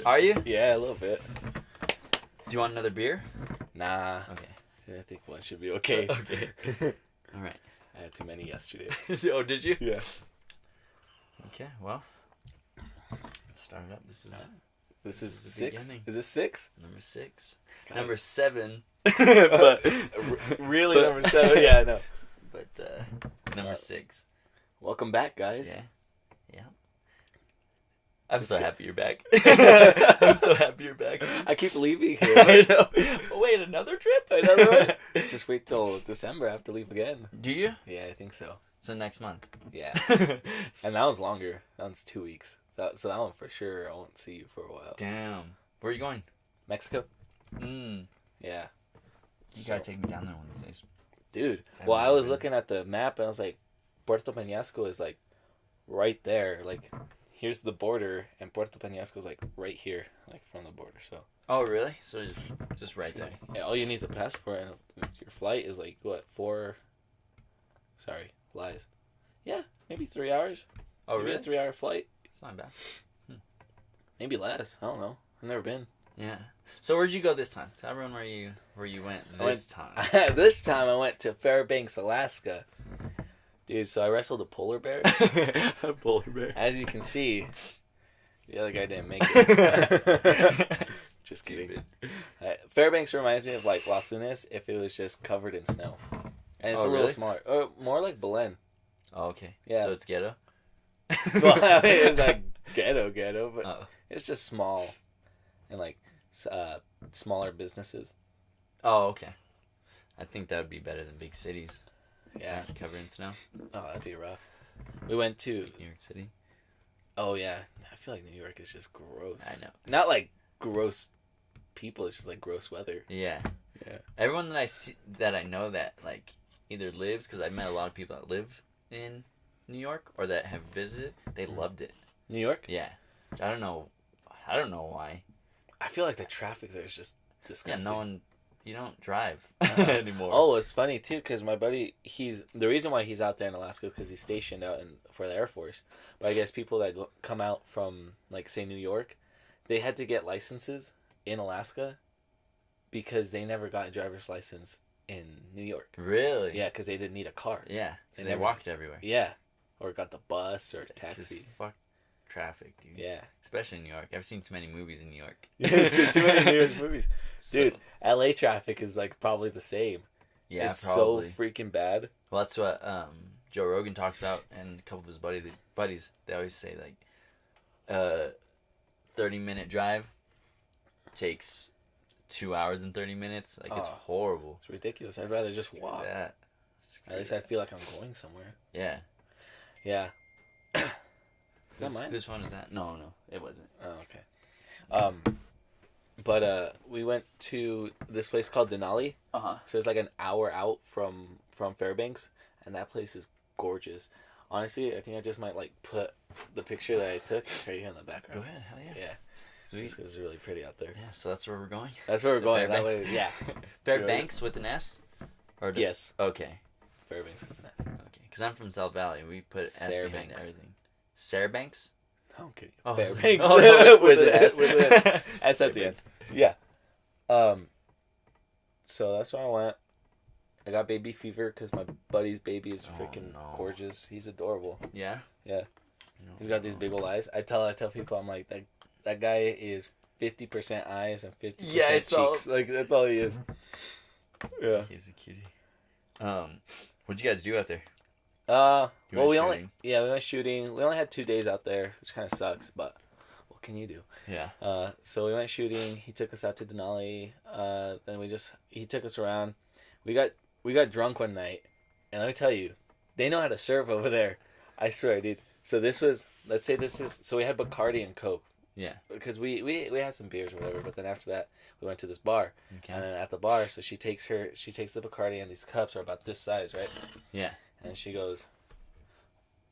Are you? Yeah, a little bit. Do you want another beer? Nah. Okay. I think one should be okay. Okay. All right. I had too many yesterday. Oh, did you? Yeah. Okay, well. Let's start it up. This is the 6? beginning. Is this 6? Number 6. God. Number 7. But really number 7? Yeah, I know. But number 6. Welcome back, guys. Yeah. Yeah. I'm so good. happy you're back. I'm so happy you're back. I keep leaving here. I know. Oh, wait, another trip? Another one? Just wait till December. I have to leave again. Do you? Yeah, I think so. So next month. Yeah. And that was longer. That one's 2 weeks. So that one for sure, I won't see you for a while. Damn. Where are you going? Mexico? Mm. Yeah. You gotta take me down there one of these days. Dude. I've Well, I never was been. looking at the map and I was like, Puerto Peñasco is like right there. Like, here's the border and Puerto Peñasco is like right here, like from the border. So. Oh, really? So just right there. Yeah, all you need is a passport and your flight is like, what, 4... Sorry, lies. Yeah, maybe 3 hours. Oh, Maybe really? a 3-hour flight. It's not bad. Maybe less. I don't know. I've never been. Yeah. So where'd you go this time? Tell everyone where you went this time. This time I went to Fairbanks, Alaska. Dude, so I wrestled a polar bear. A polar bear. As you can see, the other guy didn't make it. Just kidding. Fairbanks reminds me of like Las Lunas if it was just covered in snow. And it's Oh, a little really? smaller. Or more like Belen. Oh, okay. Yeah. So it's ghetto? Well, I mean, it's like ghetto, but Oh. it's just small. And like smaller businesses. Oh, okay. I think that would be better than big cities. Yeah. Covered in snow. Oh, that'd be rough. We went to... Like New York City. Oh, yeah. I feel like New York is just gross. I know. Not like gross people. It's just like gross weather. Yeah. Yeah. Everyone that I see, that I know that like either lives, because I met a lot of people that live in New York or that have visited, they loved it. New York? Yeah. I don't know why. I feel like the traffic there is just Yeah, disgusting. you don't drive anymore. Oh, it's funny too because my buddy, the reason why he's out there in Alaska is because he's stationed out for the Air Force. But I guess people that come out from like say New York, they had to get licenses in Alaska because they never got a driver's license in New York. Really? Yeah, because they didn't need a car. Yeah. They They never- walked everywhere. Yeah, or got the bus or 'Cause taxi. fuck traffic, dude. Yeah. Especially in New York. I've seen too many movies in New York. Too many New York movies. Dude, So, LA traffic is like probably the same. yeah, it's probably. so freaking bad. Well, that's what Joe Rogan talks about, and a couple of his buddies. They always say like, 30-minute drive takes 2 hours and 30 minutes. Like it's Oh. horrible. It's ridiculous. I'd rather just Screw walk. that. Screw At least I that. feel like I'm going somewhere. Yeah. Yeah. Is that mine? Whose phone is that? No, it wasn't. Oh, okay. But we went to this place called Denali. Uh-huh. So it's like an hour out from Fairbanks, and that place is gorgeous. Honestly, I think I just might like put the picture that I took right here in the Go background. ahead. Hell yeah. Yeah. Sweet. Just because it's really pretty out there. Yeah, so that's where we're going. That's where we're going. That Fairbanks. way, yeah. Fairbanks with an S? Or Yes. Okay. Fairbanks. Okay. Because I'm from South Valley. We put S behind Fairbanks. everything. Fairbanks? Okay. Oh. Fairbanks. Oh, no, with an S. S. With an S at the end. Yeah. So that's where I went. I got baby fever because my buddy's baby is Oh, freaking no. gorgeous. He's adorable. Yeah? Yeah. No, He's got these big old eyes. I tell people, I'm like, that guy is 50% eyes and 50% Yeah, I saw- cheeks. Like, that's all he is. Yeah. He's a cutie. What'd you guys do out there? You Well, went we shooting? we went shooting. We only had 2 days out there, which kind of sucks, but what can you do? Yeah. So we went shooting. He took us out to Denali. Then he took us around. We got drunk one night, and let me tell you, they know how to serve over there. I swear, dude. So so we had Bacardi and Coke. Yeah. Because we had some beers or whatever, but then after that we went to this bar, Okay. and then at the bar, so she takes the Bacardi, and these cups are about this size, right? Yeah. And she goes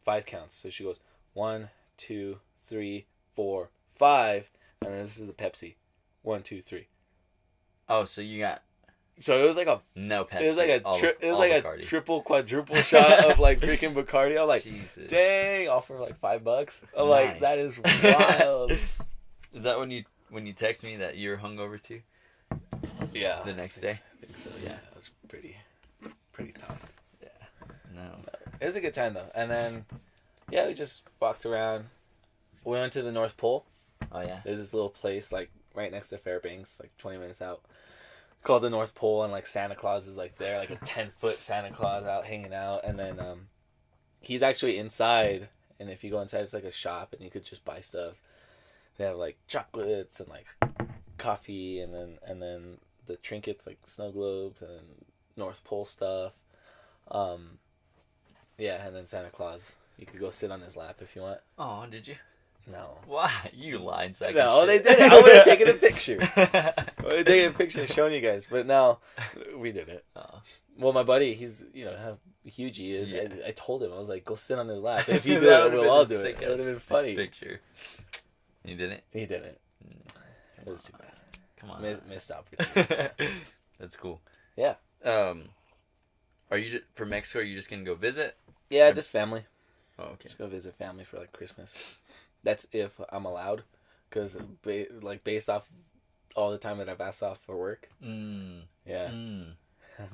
5 counts. So she goes 1, 2, 3, 4, 5, and then this is a Pepsi. 1, 2, 3. Oh, so you got So it was like no Pepsi. it was like all a Bacardi. triple quadruple shot of like freaking Bacardi. I'm like, Jesus. dang, all for like $5. I'm like, Nice. that is wild. Is that when you when you text me that you're hungover too? Yeah. The next day? I think so, yeah. It was pretty tossed. Yeah. No. It was a good time, though. And then, yeah, we just walked around. We went to the North Pole. Oh, yeah? There's this little place, like, right next to Fairbanks, like, 20 minutes out, called the North Pole, and, like, Santa Claus is, like, there, like, a 10-foot Santa Claus out hanging out. And then, he's actually inside, and if you go inside, it's, like, a shop, and you could just buy stuff. They have, like, chocolates and, like, coffee, and then the trinkets, like, snow globes and North Pole stuff. Yeah, and then Santa Claus. You could go sit on his lap if you want. Oh, did you? No. Why? You lied, sack of No, they shit. did it. I would have taken a picture. I would have taken a picture and shown you guys. But no, we did it. Oh. Well, my buddy, he's, how huge he is. Yeah. I told him, I was like, go sit on his lap. If you do That it, would've we'll been all a do it. sick It would have ass been funny. Picture. You didn't? He didn't. Come It was on. too bad. Come on. Missed opportunity. That's cool. Yeah. Are you for Mexico? Are you just gonna go visit? Yeah, just family. Oh, okay. Just go visit family for, like, Christmas. That's if I'm allowed. Because, based off all the time that I've asked off for work. Yeah. I'm,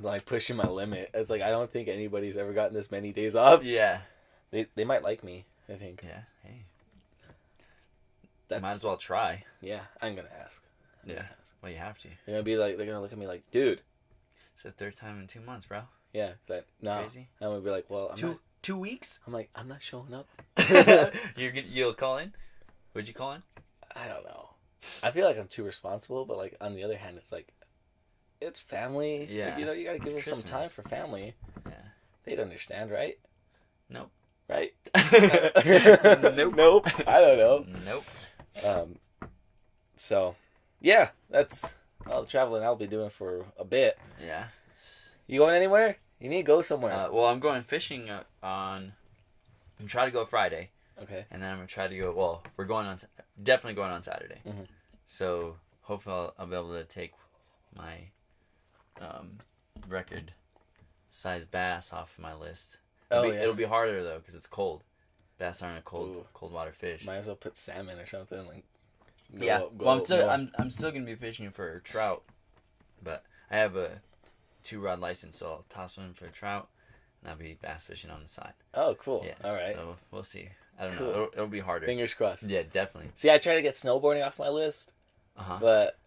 like, pushing my limit. It's like, I don't think anybody's ever gotten this many days off. Yeah. They might like me, I think. Yeah. Hey. That's, Might as well try. Yeah, I'm going to ask. Yeah. Well, you have to. They're going to look at me like, dude. It's the third time in 2 months, bro. Yeah, but no. Crazy. I'm going to be like, well, I'm 2 weeks? I'm like, I'm not showing up. You'll call in? Would you call in? I don't know. I feel like I'm too responsible, but, like, on the other hand, it's like, it's family. Yeah. You got to give them some Christmas. time for family. Yeah. They'd understand, right? Nope. Right? Nope. Nope. I don't know. Nope. So, yeah, that's all the traveling I'll be doing for a bit. Yeah. You going anywhere? You need to go somewhere. Well, I'm going fishing I'm trying to go Friday. Okay. And then I'm going to try to go, well, we're definitely going on Saturday. Mm-hmm. So, hopefully I'll be able to take my record size bass off my list. It'll be harder, though, because it's cold. Bass aren't a cold water fish. Might as well put salmon or something. Like, I'm still gonna be fishing for trout, but I have a 2-rod license, so I'll toss one for trout, and I'll be bass fishing on the side. Oh, cool. Yeah. All right. So we'll see. I don't Cool. know. It'll be harder. Fingers crossed. Yeah, definitely. See, I tried to get snowboarding off my list, Uh-huh. but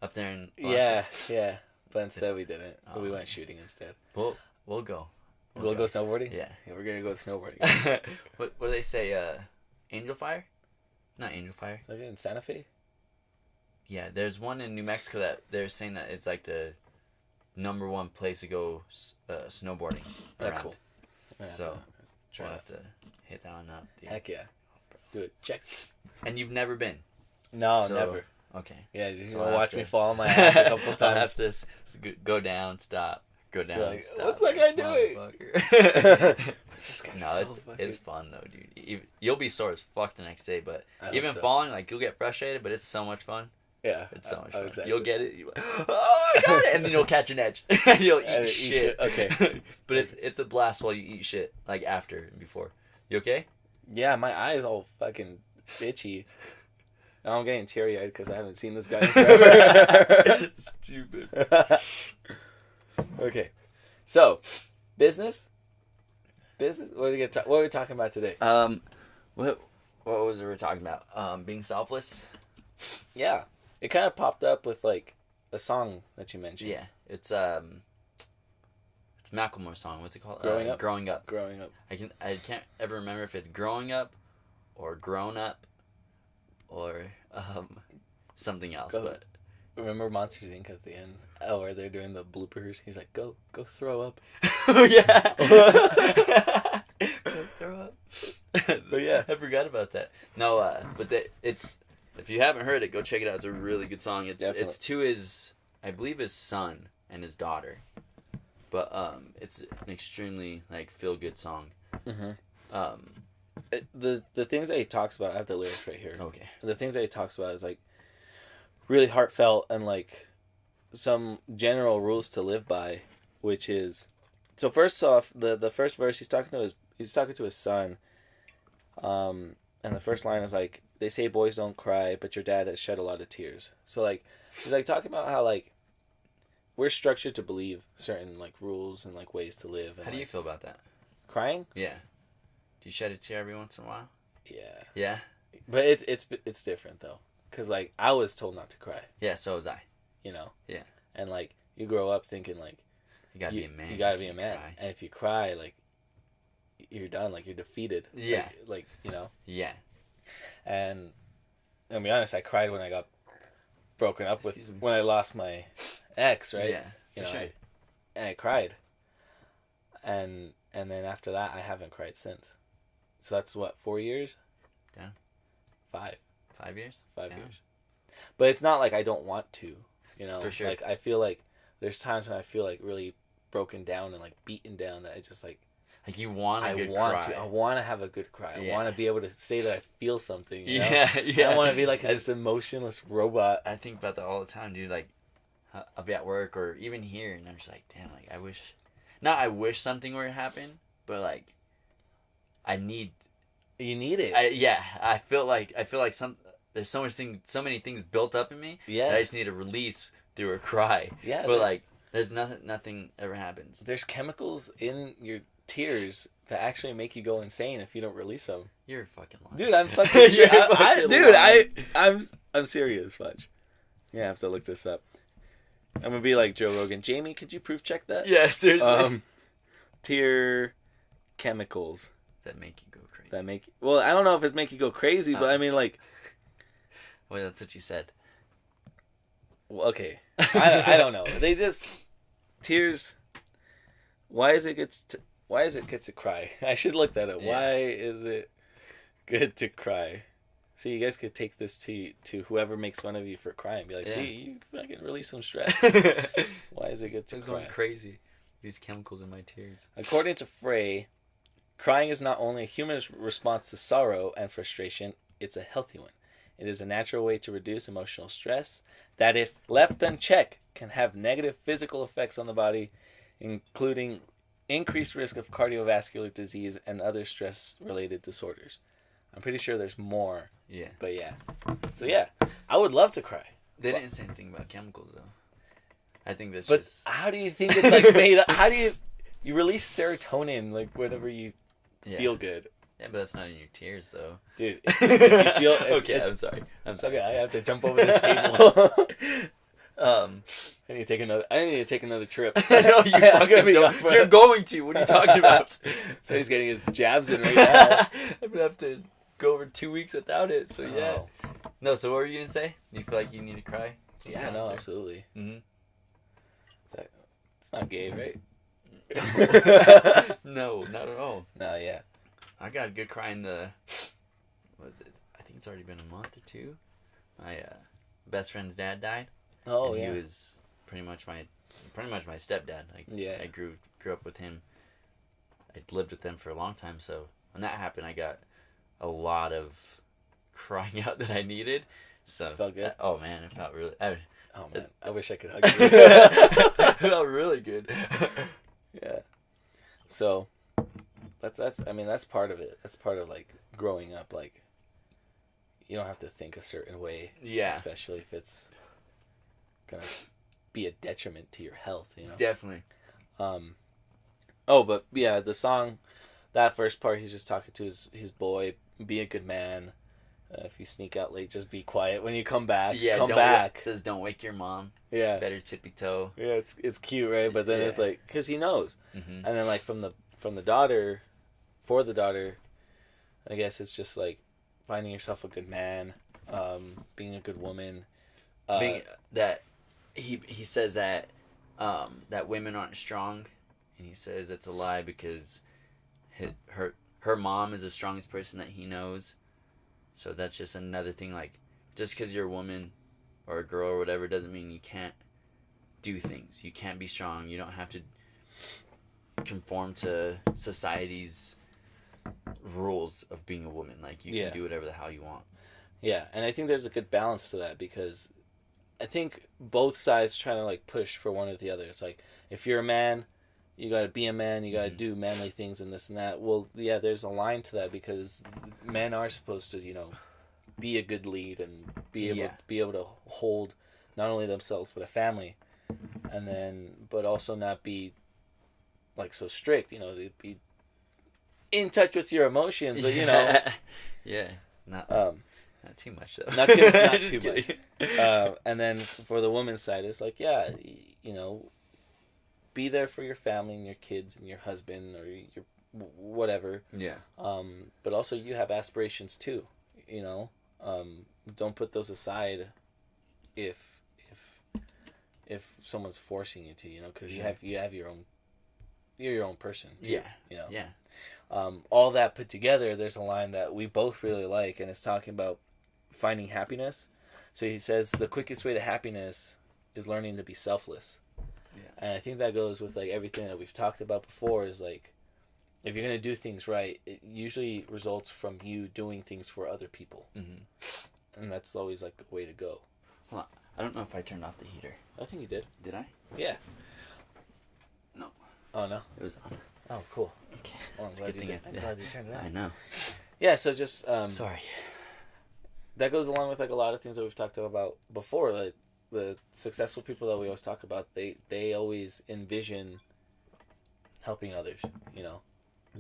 Up there in Alaska. yeah. But instead we didn't. Oh. We went shooting instead. We'll go. We'll go snowboarding? Yeah. We're going to go snowboarding. What do they say? Angel Fire? Not Angel Fire. Like in Santa Fe? Yeah, there's one in New Mexico that they're saying that it's like the #1 place to go snowboarding. That's around. cool. So Try we'll it. have to hit that one up. Dude. Heck yeah. Do it. Check. And you've never been? No, So- never. Okay. Yeah, you're So going to I'll watch have me to- fall on my ass a couple I'll times. have to go down, stop. Go down, Like, stop. what's that guy doing? Motherfucker. This guy's No, so it's fucking- fun though, dude. You'll be sore as fuck the next day, but I hope even so. falling, like you'll get frustrated, but it's so much fun. Yeah. It's so much I'm fun. excited. You'll get it. You're like, oh, I got it, and then you'll catch an edge. You'll And eat eat shit. shit, okay. But it's a blast while you eat shit, like after and before. You okay? Yeah, my eyes all fucking itchy. Now I'm getting teary-eyed because I haven't seen this guy in forever. Stupid. Okay. So, business? Business? What are we talking about today? What was it we were talking about? Being selfless. Yeah. It kind of popped up with, like, a song that you mentioned. Yeah, it's Macklemore's song. What's it called? Growing Up? Growing Up. Growing up. I can't ever remember if it's growing up, or grown up, or something else. Go. But Remember Monsters, Inc. at the end? Oh, where they're doing the bloopers? He's like, go throw up. oh yeah. Throw up. But yeah. I forgot about that. No, but it's if you haven't heard it, go check it out. It's a really good song. It's to his, I believe, his son and his daughter. But it's an extremely like feel good song. Mm-hmm. The things that he talks about, I have the lyrics right here. Okay. The things that he talks about is like really heartfelt and like some general rules to live by, which is, so first off, the first verse he's talking to his son, and the first line is like, they say boys don't cry, but your dad has shed a lot of tears. So like, he's like talking about how like we're structured to believe certain like rules and like ways to live. And, how do you feel about that? Crying? Yeah. Do you shed a tear every once in a while? Yeah. Yeah. But it's different though, cause like I was told not to cry. Yeah, so was I. You know. Yeah. And like you grow up thinking like you gotta be a man. You gotta be a man, cry. and if you cry, like you're done. Like you're defeated. Yeah. Like you know. Yeah. And I'll be honest, I cried when I got broken up with when I lost my ex, right? Yeah. You know, sure. and I cried. And then after that, I haven't cried since. So that's what, 4 years? Yeah. 5. 5 years? 5 years. But it's not like I don't want to, you know. For sure. Like I feel like there's times when I feel like really broken down and like beaten down that I just like you want a good cry. I want to have a good cry. I want to be able to say that I feel something. You know? Yeah. I don't want to be like this emotionless robot. I think about that all the time, dude. Like, I'll be at work or even here, and I'm just like, damn, like I wish something were to happen, but like, you need it. I feel like there's so many things built up in me. Yeah. That I just need to release through a cry. Yeah. But like, there's nothing ever happens. There's chemicals in your tears that actually make you go insane if you don't release them. You're fucking lying. Dude, I'm fucking I'm serious, Fudge. Yeah, I have to look this up. I'm gonna be like Joe Rogan. Jamie, could you proof check that? Yeah, seriously. Tear chemicals that make you go crazy. Well, I don't know if it's make you go crazy, but I mean like. Well, that's what you said. Well, okay, I don't know. They just tears. Why is it good to cry? I should look that up. Yeah. Why is it good to cry? So you guys could take this to whoever makes fun of you for crying. Be like, see, you fucking release some stress. Why is it good to cry? I'm going crazy. These chemicals in my tears. According to Frey, crying is not only a human response to sorrow and frustration, it's a healthy one. It is a natural way to reduce emotional stress that, if left unchecked, can have negative physical effects on the body, including increased risk of cardiovascular disease and other stress-related disorders. I'm pretty sure there's more. Yeah. But yeah. So yeah, I would love to cry. They didn't say anything about chemicals though. I think that's but just. But how do you think it's like made up? How do you release serotonin like whenever you feel good? Yeah, but that's not in your tears though. Dude, if you feel okay, I'm sorry. Okay, I have to jump over this table. I need to take another trip. I know you're going to. What are you talking about? So he's getting his jabs in right now. I'm gonna have to go over 2 weeks without it. So yeah. No. So what were you gonna say? You feel like you need to cry? Yeah. No. Absolutely. Mhm. It's not gay, right? No, not at all. No. Yeah. I got a good cry in the. What is it? I think it's already been a month or two. My best friend's dad died. Oh, and yeah. He was pretty much my stepdad. Like, yeah. I grew up with him. I lived with them for a long time. So when that happened, I got a lot of crying out that I needed. So felt good. Oh man, it felt really. Oh man, I wish I could hug you. It felt really good. Yeah. So that's I mean that's part of it. That's part of like growing up. Like you don't have to think a certain way. Yeah. Especially if it's gonna be a detriment to your health, you know. Definitely. Oh, but yeah, the song, that first part, he's just talking to his boy. Be a good man. If you sneak out late, just be quiet. When you come back, come back. It says don't wake your mom. Yeah. Better tippy toe. Yeah, it's cute, right? But then it's like, because he knows. Mm-hmm. And then like from the daughter, for the daughter, I guess it's just like finding yourself a good man, being a good woman. Being that he says that that women aren't strong, and he says it's a lie because her mom is the strongest person that he knows. So that's just another thing. Like, just because you're a woman or a girl or whatever doesn't mean you can't do things. You can't be strong. You don't have to conform to society's rules of being a woman. Like, you can do whatever the hell you want. Yeah, and I think there's a good balance to that because I think both sides trying to like push for one or the other. It's like, if you're a man, you gotta be a man, you gotta do manly things and this and that. Well, yeah, there's a line to that because men are supposed to, be a good lead and be able to hold not only themselves but a family, and then but also not be like so strict. You know, they be in touch with your emotions, but you know, not too much though. Not too much. And then for the woman's side, it's like, yeah, you know, be there for your family and your kids and your husband or your whatever. Yeah. But also you have aspirations too. You know, don't put those aside if someone's forcing you to. You know, because you have your own. You're your own person too. Yeah. You know. Yeah. All that put together, there's a line that we both really like, and it's talking about finding happiness. So he says the quickest way to happiness is learning to be selfless. Yeah. And I think that goes with like everything that we've talked about before. Is like, if you're gonna do things right, it usually results from you doing things for other people, and that's always like the way to go. Well, I don't know if I turned off the heater. I think you did. Did I? Yeah. No. Oh no. It was on. Oh, cool. Okay. Well, I'm glad you turned it on. I know. Yeah, so just... sorry. That goes along with like a lot of things that we've talked about before. Like the successful people that we always talk about, they always envision helping others, you know?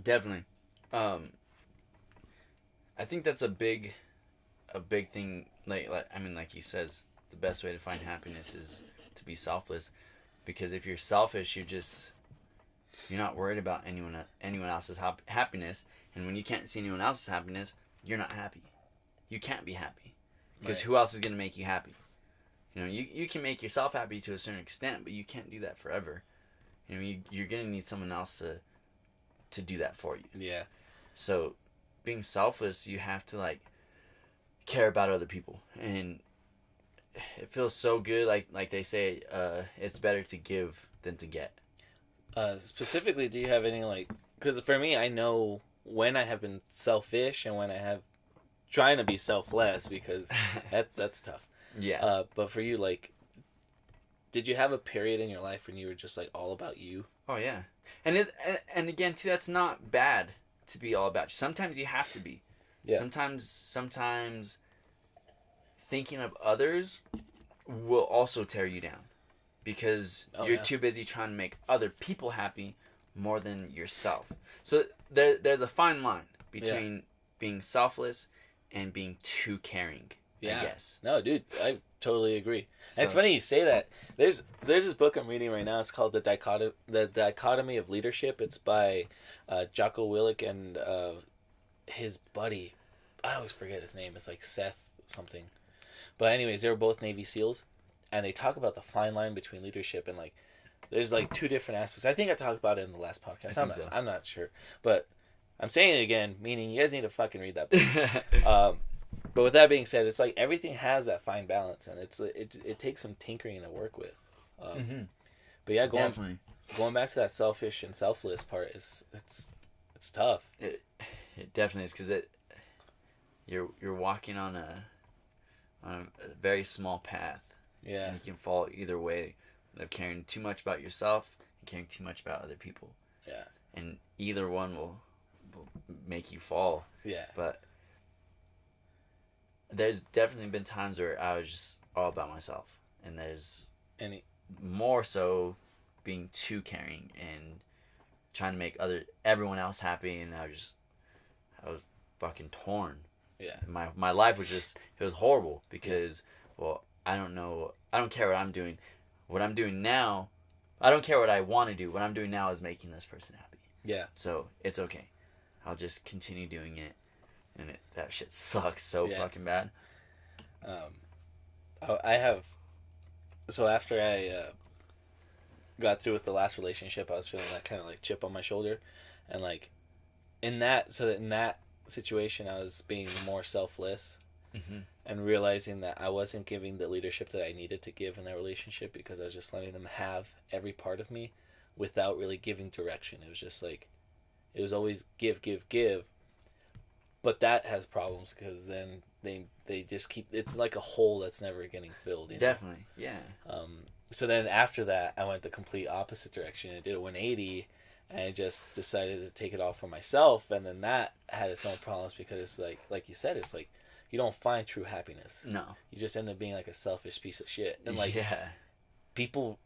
Definitely. I think that's a big thing. Like he says, the best way to find happiness is to be selfless. Because if you're selfish, you're not worried about anyone else's happiness, and when you can't see anyone else's happiness, you're not happy. You can't be happy, because who else is going to make you happy? You know, you can make yourself happy to a certain extent, but you can't do that forever. You know, you're going to need someone else to do that for you. Yeah. So, being selfless, you have to like care about other people, and it feels so good. Like they say, it's better to give than to get. Specifically, do you have any like? Because for me, I know when I have been selfish and when I have trying to be selfless, because that's tough. Yeah. But for you, like, did you have a period in your life when you were just like all about you? Oh yeah, and again too, that's not bad to be all about you. Sometimes you have to be. Yeah. Sometimes thinking of others will also tear you down. Because you're too busy trying to make other people happy more than yourself. So there's a fine line between being selfless and being too caring, I guess. No, dude, I totally agree. So, and it's funny you say that. There's this book I'm reading right now. It's called The Dichotomy of Leadership. It's by Jocko Willink and his buddy. I always forget his name. It's like Seth something. But anyways, they were both Navy SEALs. And they talk about the fine line between leadership and like, there's like two different aspects. I think I talked about it in the last podcast. I'm not sure, but I'm saying it again, meaning you guys need to fucking read that book. But with that being said, it's like everything has that fine balance, and it takes some tinkering to work with. But yeah, going back to that selfish and selfless part it's tough. It definitely is, because you're walking on a very small path. Yeah. And you can fall either way of caring too much about yourself and caring too much about other people. Yeah. And either one will make you fall. Yeah. But there's definitely been times where I was just all about myself. And there's more so being too caring and trying to make everyone else happy, and I was fucking torn. Yeah. My life was it was horrible because I don't know. I don't care what I'm doing. What I'm doing now, I don't care what I want to do. What I'm doing now is making this person happy. Yeah. So it's okay. I'll just continue doing it, and that shit sucks so fucking bad. I have. So after I got through with the last relationship, I was feeling that kind of like chip on my shoulder, and like in that situation, I was being more selfless. Mm-hmm. And realizing that I wasn't giving the leadership that I needed to give in that relationship, because I was just letting them have every part of me without really giving direction. It was just like, it was always give. But that has problems, because then they just keep, it's like a hole that's never getting filled. You know? Definitely, yeah. So then after that, I went the complete opposite direction. I did a 180, and I just decided to take it all for myself. And then that had its own problems, because it's like you said, it's like, you don't find true happiness. No. You just end up being like a selfish piece of shit. And like, yeah. people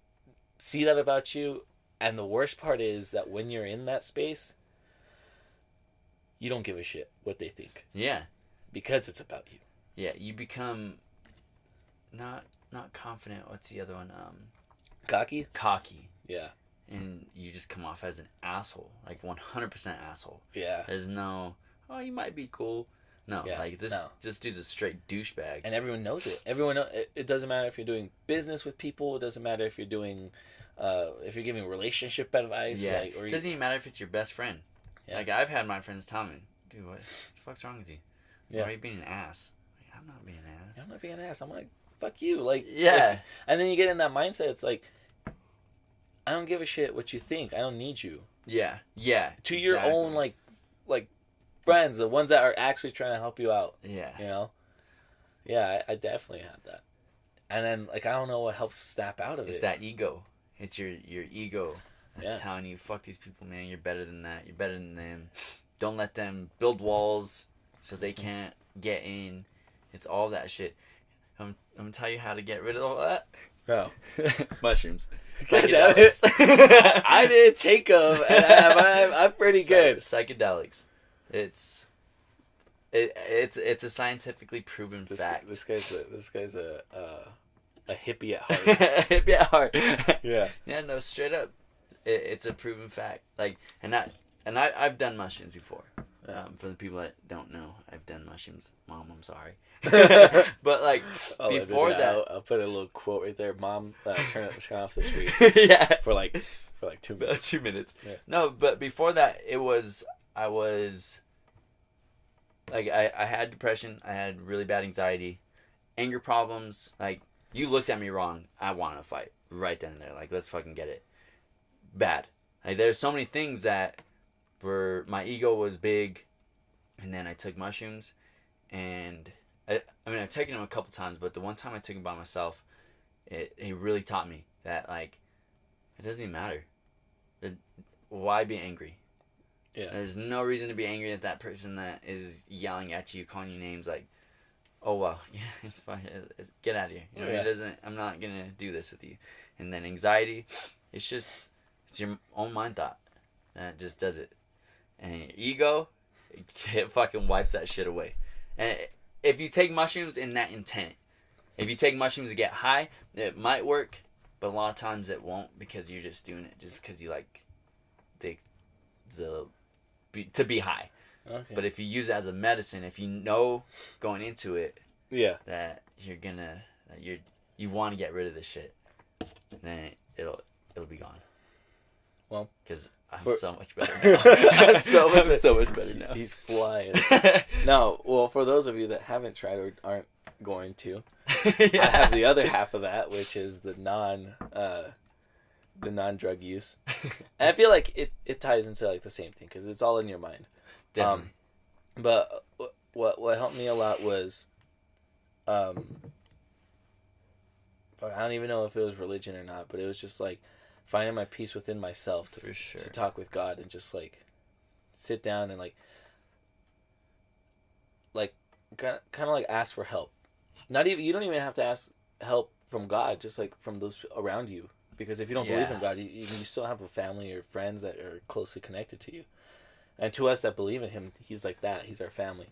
see that about you, and the worst part is that when you're in that space, you don't give a shit what they think. Yeah. Because it's about you. Yeah, you become not confident. What's the other one? Cocky? Cocky. Yeah. And you just come off as an asshole, like 100% asshole. Yeah. There's no, oh, you might be cool. No, yeah, like this dude's a straight douchebag. And everyone knows it. It doesn't matter if you're doing business with people. It doesn't matter if you're doing, if you're giving relationship advice. Yeah. Like, or it doesn't even matter if it's your best friend. Yeah. Like, I've had my friends tell me, dude, what the fuck's wrong with you? Yeah. Why are you being an ass? Like, I'm not being an ass. I'm not being an ass. I'm like, fuck you. Like, yeah. And then you get in that mindset. It's like, I don't give a shit what you think. I don't need you. Yeah. Yeah. To your own, like friends, the ones that are actually trying to help you out. Yeah. You know? Yeah, I definitely had that. And then, like, I don't know what helps snap out of it. It's that ego. It's your ego that's Yeah. telling you, fuck these people, man. You're better than that. You're better than them. Don't let them build walls so they can't get in. It's all that shit. I'm going to tell you how to get rid of all that. No. Mushrooms. Psychedelics. I didn't take them, and I'm pretty good. Psychedelics. It's a scientifically proven fact. This guy's a hippie at heart. Hippie at heart. Yeah. Yeah. No. Straight up, it's a proven fact. Like, I've done mushrooms before. For the people that don't know, I've done mushrooms. Mom, I'm sorry. But like before that, I'll put a little quote right there. Mom, turn off the screen. Yeah. For like 2 minutes. 2 minutes. Yeah. No, but before that, I was like I had depression. I had really bad anxiety, anger problems. Like, you looked at me wrong, I wanted to fight right then and there. Like, let's fucking get it. Bad. Like, there's so many things that were, my ego was big, and then I took mushrooms, and I mean, I've taken them a couple times, but the one time I took them by myself, it really taught me that, like, it doesn't even matter. Why be angry? Yeah. There's no reason to be angry at that person that is yelling at you, calling you names like, oh, well, yeah, get out of here. You know, It doesn't, I'm not going to do this with you. And then anxiety, it's your own mind thought that just does it. And your ego, it fucking wipes that shit away. And if you take mushrooms in that intent, if you take mushrooms to get high, it might work, but a lot of times it won't, because you're just doing it just because you like to be high. Okay. But if you use it as a medicine, if you know going into it, yeah, that you want to get rid of this shit, then it'll be gone. Well, because I'm so much better now. I'm so much better now. He's flying. No, well, for those of you that haven't tried or aren't going to, yeah. I have the other half of that, which is the non-drug use. And I feel like it ties into like the same thing, because it's all in your mind. Definitely. But what helped me a lot was, I don't even know if it was religion or not, but it was just like finding my peace within myself to talk with God, and just like sit down and like kind of like ask for help. You don't even have to ask help from God, just like from those around you. Because if you don't believe in God, you still have a family or friends that are closely connected to you. And to us that believe in Him, He's like that. He's our family.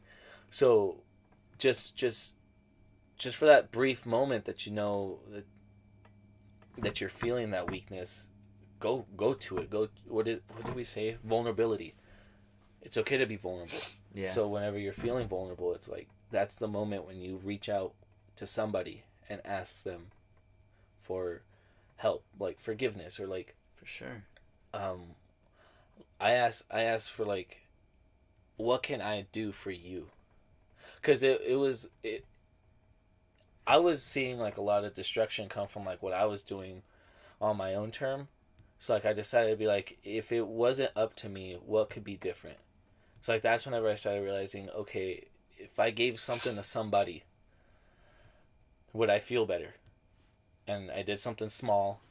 So, just for that brief moment that you know that you're feeling that weakness, go to it. What did we say? Vulnerability. It's okay to be vulnerable. Yeah. So whenever you're feeling vulnerable, it's like that's the moment when you reach out to somebody and ask them for help, like forgiveness, or like, for sure. I asked for like, what can I do for you? Because I was seeing like a lot of destruction come from like what I was doing on my own term. So like I decided to be like, if it wasn't up to me, what could be different? So like that's whenever I started realizing, okay, if I gave something to somebody, would I feel better? And I did something small,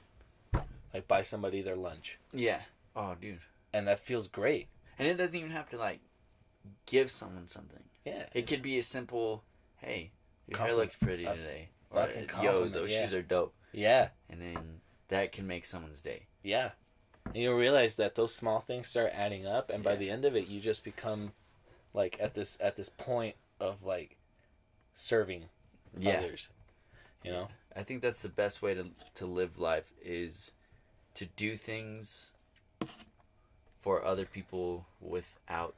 like buy somebody their lunch. Yeah. Oh, dude. And that feels great. And it doesn't even have to like give someone something. Yeah. It could be a simple, hey, your hair looks pretty today. Or, fucking yo, those shoes are dope. Yeah. And then that can make someone's day. Yeah. And you realize that those small things start adding up, and by the end of it, you just become, like, at this point of, like, serving others. You know? I think that's the best way to live life, is to do things for other people without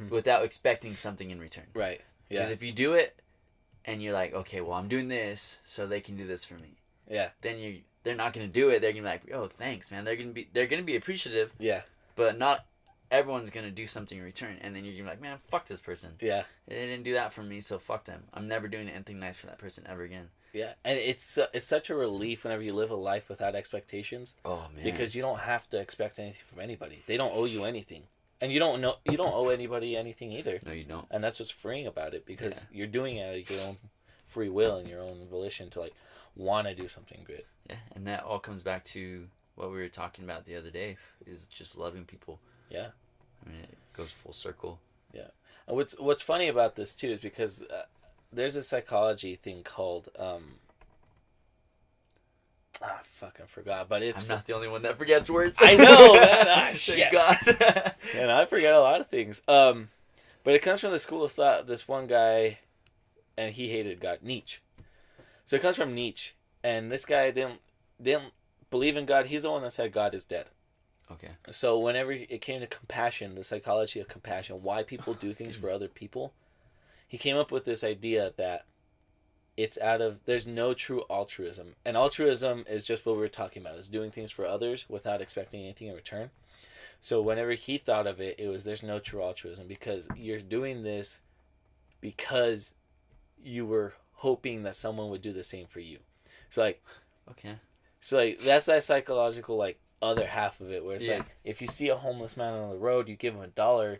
without expecting something in return. Right. Yeah. Because if you do it and you're like, okay, well, I'm doing this so they can do this for me. Yeah. Then they're not gonna do it. They're gonna be like, oh, thanks, man. They're gonna be appreciative. Yeah. But not everyone's gonna do something in return, and then you're gonna be like, man, fuck this person. Yeah. They didn't do that for me, so fuck them. I'm never doing anything nice for that person ever again. Yeah, and it's such a relief whenever you live a life without expectations. Oh man. Because you don't have to expect anything from anybody. They don't owe you anything, and you don't owe anybody anything either. No, you don't. And that's what's freeing about it, because you're doing it out of your own free will and your own volition to, like, want to do something good. Yeah, and that all comes back to what we were talking about the other day, is just loving people. Yeah. I mean, it goes full circle. Yeah. And what's funny about this too is because there's a psychology thing called fucking forgot, but it's I'm not the only one that forgets words. I know, man. Shit. God. And I forget a lot of things. But it comes from the school of thought. This one guy, and he hated God, Nietzsche. So it comes from Nietzsche, and this guy didn't believe in God. He's the one that said God is dead. Okay. So whenever it came to compassion, the psychology of compassion, why people do things for other people, he came up with this idea that there's no true altruism. And altruism is just what we were talking about, is doing things for others without expecting anything in return. So whenever he thought of it, there's no true altruism, because you're doing this because you were hoping that someone would do the same for you. So, like, okay. So, like, that's that psychological, like, other half of it, where it's like, if you see a homeless man on the road, you give him $1,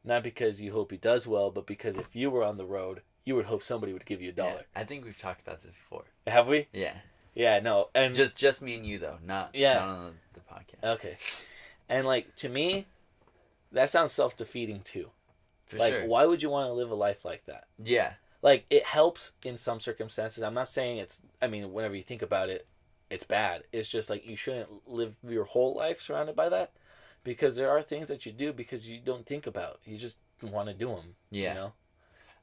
not because you hope he does well, but because if you were on the road, you would hope somebody would give you $1. Yeah, I think we've talked about this before. Have we? Yeah. Yeah, no. And just me and you, though, not on the podcast. Okay. And, like, to me, that sounds self-defeating too. For like, sure. Why would you want to live a life like that? Yeah. Like, it helps in some circumstances. I'm not saying whenever you think about it, it's bad. It's just, like, you shouldn't live your whole life surrounded by that, because there are things that you do because you don't think about. You just want to do them. Yeah. You know?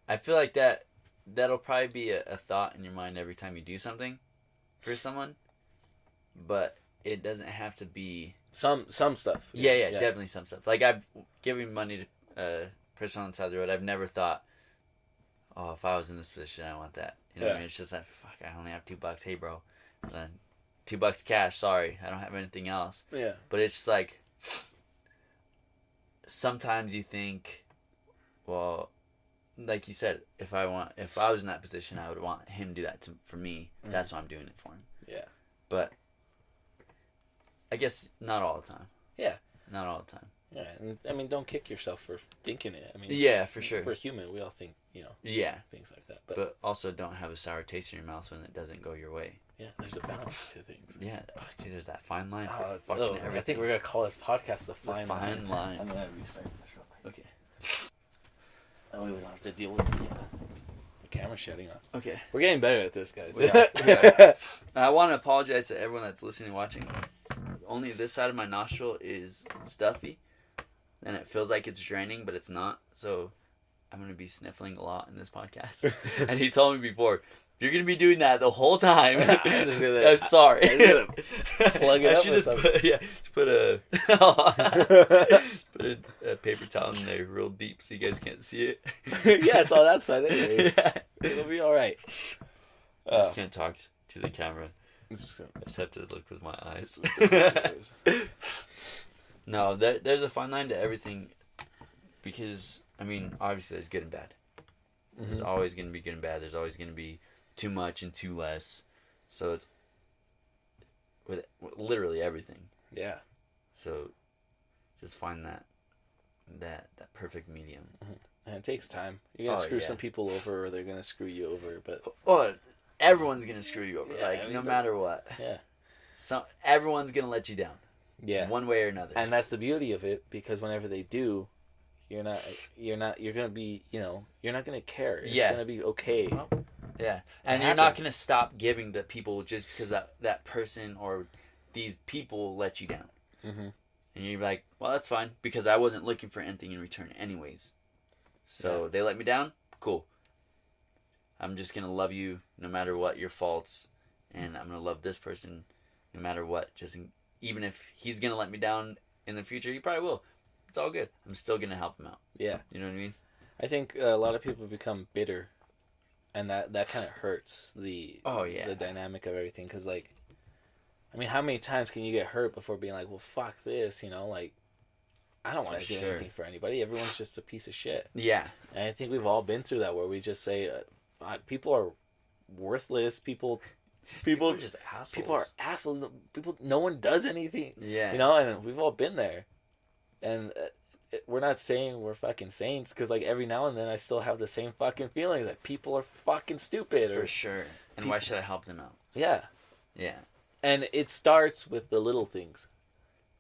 I feel like that'll probably be a thought in your mind every time you do something for someone, but it doesn't have to be... Some stuff. Yeah, definitely some stuff. Like, I've given money to a person on the side of the road. I've never thought, oh, if I was in this position, I want that. You know what I mean? It's just like, fuck, I only have $2. Hey, bro. So, $2 cash. Sorry, I don't have anything else. Yeah. But it's just like, sometimes you think, well, like you said, if I was in that position, I would want him to do that for me. Mm-hmm. That's why I'm doing it for him. Yeah. But I guess not all the time. Yeah. Not all the time. Yeah, and I mean, don't kick yourself for thinking it. I mean, yeah, for sure. We're human. We all think, things like that. But also don't have a sour taste in your mouth when it doesn't go your way. Yeah, there's a balance to things. Yeah, dude, there's that fine line. I think we're gonna call this podcast the fine line. I'm gonna restart this real quick. Okay. That way we don't have to deal with the camera shutting off. Okay. We're getting better at this, guys. Yeah. I want to apologize to everyone that's listening and watching. Only this side of my nostril is stuffy, and it feels like it's draining, but it's not. So I'm going to be sniffling a lot in this podcast. And he told me before, if you're going to be doing that the whole time, I'm sorry. I'm plug it up with something. Put a paper towel in there real deep so you guys can't see it. Yeah, it's on that side anyways. Yeah. It'll be all right. I just can't talk to the camera. I just have to look with my eyes. No, there's a fine line to everything, because, I mean, obviously there's good and bad. Mm-hmm. There's always going to be good and bad. There's always going to be too much and too less. So it's with literally everything. Yeah. So just find that perfect medium. Mm-hmm. And it takes time. You're going to screw some people over, or they're going to screw you over, but... Well, everyone's going to screw you over, no matter what. Yeah. Everyone's going to let you down. Yeah. One way or another. And that's the beauty of it, because whenever they do, You're gonna be, you're not gonna care. It's gonna be okay. Well, yeah, and you're not gonna stop giving to people just because that person or these people let you down. Mm-hmm. And you're like, well, that's fine because I wasn't looking for anything in return anyways. So they let me down. Cool. I'm just gonna love you no matter what your faults, and I'm gonna love this person no matter what. Even if he's gonna let me down in the future, he probably will. It's all good. I'm still gonna help him out. Yeah, you know what I mean. I think a lot of people become bitter, and that kind of hurts the dynamic of everything. Because how many times can you get hurt before being like, well, fuck this, I don't want to do anything for anybody. Everyone's just a piece of shit. Yeah, and I think we've all been through that where we just say, people are worthless. People are just assholes. People are assholes. No one does anything. Yeah, and we've all been there. And we're not saying we're fucking saints because every now and then I still have the same fucking feelings that people are fucking stupid. For sure. And why should I help them out? Yeah. Yeah. And it starts with the little things.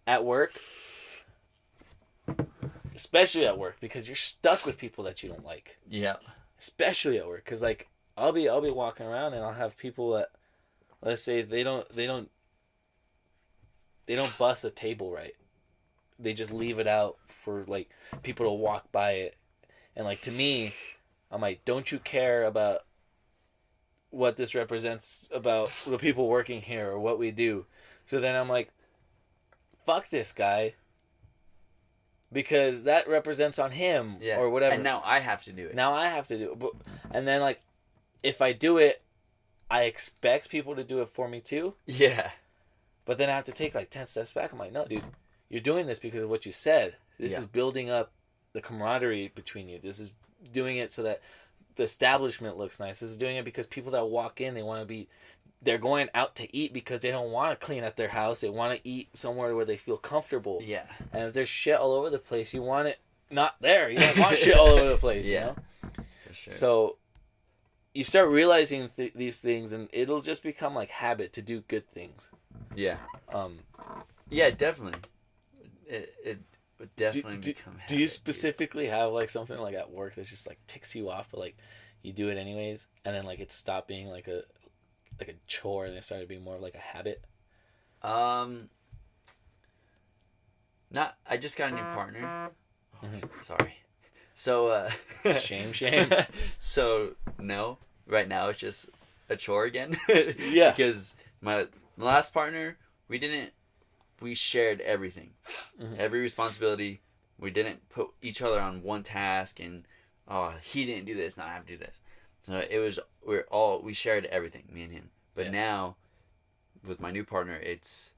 At work, especially at work, because you're stuck with people that you don't like. Yeah. Especially at work, because I'll be walking around and I'll have people that, let's say they don't bust a table right. They just leave it out for people to walk by it, and to me, I'm like, don't you care about what this represents about the people working here or what we do? So then I'm like, fuck this guy, because that represents on him or whatever. And now I have to do it. But, and then if I do it, I expect people to do it for me too. Yeah. But then I have to take 10 steps back. I'm like, no, dude. You're doing this because of what you said. This is building up the camaraderie between you. This is doing it so that the establishment looks nice. This is doing it because people that walk in, they're going out to eat because they don't want to clean up their house. They want to eat somewhere where they feel comfortable. Yeah. And if there's shit all over the place, you want it not there. You don't want shit all over the place, For sure. So you start realizing these things, and it'll just become habit to do good things. Yeah. Yeah, definitely. It would definitely become habit. Do you specifically have something at work that just ticks you off, but you do it anyways, and then it stopped being a chore and it started being more of a habit? Not. I just got a new partner. Oh, sorry. So shame. So no, right now it's just a chore again. Yeah. Because my last partner, we shared everything. Mm-hmm. Every responsibility. We didn't put each other on one task and he didn't do this, now I have to do this. So we shared everything, me and him. But now with my new partner, it's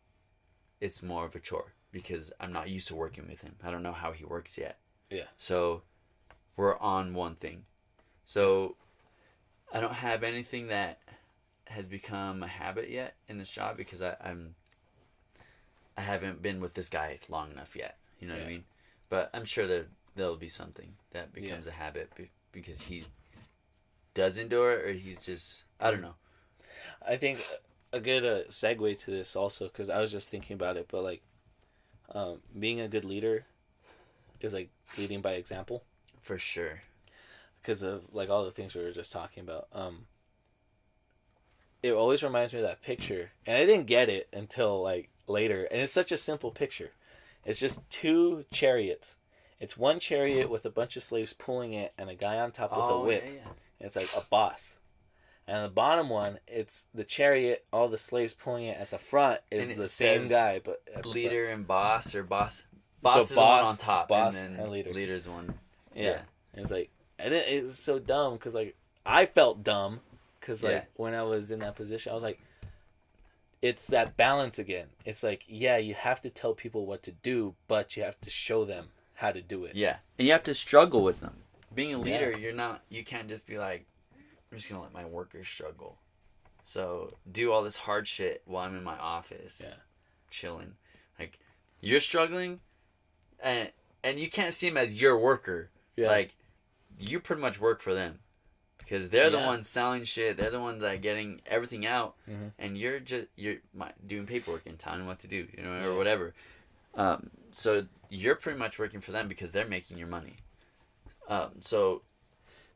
more of a chore because I'm not used to working with him. I don't know how he works yet. Yeah. So we're on one thing. So I don't have anything that has become a habit yet in this job because I haven't been with this guy long enough yet. You know what I mean? But I'm sure there'll be something that becomes a habit because he doesn't do it or he's just, I don't know. I think a good segue to this also, because I was just thinking about it, but being a good leader is leading by example. For sure. Because of all the things we were just talking about. It always reminds me of that picture, and I didn't get it until later, and it's such a simple picture. It's just two chariots. It's one chariot with a bunch of slaves pulling it and a guy on top with a whip. Yeah. And it's a boss. And the bottom one, it's the chariot, all the slaves pulling it at the front is the same guy, but leader and boss, or boss so is the one on top, boss and then leader. Leader's one. Yeah. And it's and it was so dumb because I felt dumb because when I was in that position, I was it's that balance again. It's you have to tell people what to do, but you have to show them how to do it. Yeah. And you have to struggle with them. Being a leader, you can't just be I'm just going to let my workers struggle. So do all this hard shit while I'm in my office. Yeah. Chilling. You're struggling and you can't see them as your worker. Yeah. You pretty much work for them. Because they're the ones selling shit. They're the ones that are getting everything out. Mm-hmm. And you're doing paperwork and telling them what to do, or whatever. So you're pretty much working for them because they're making your money. So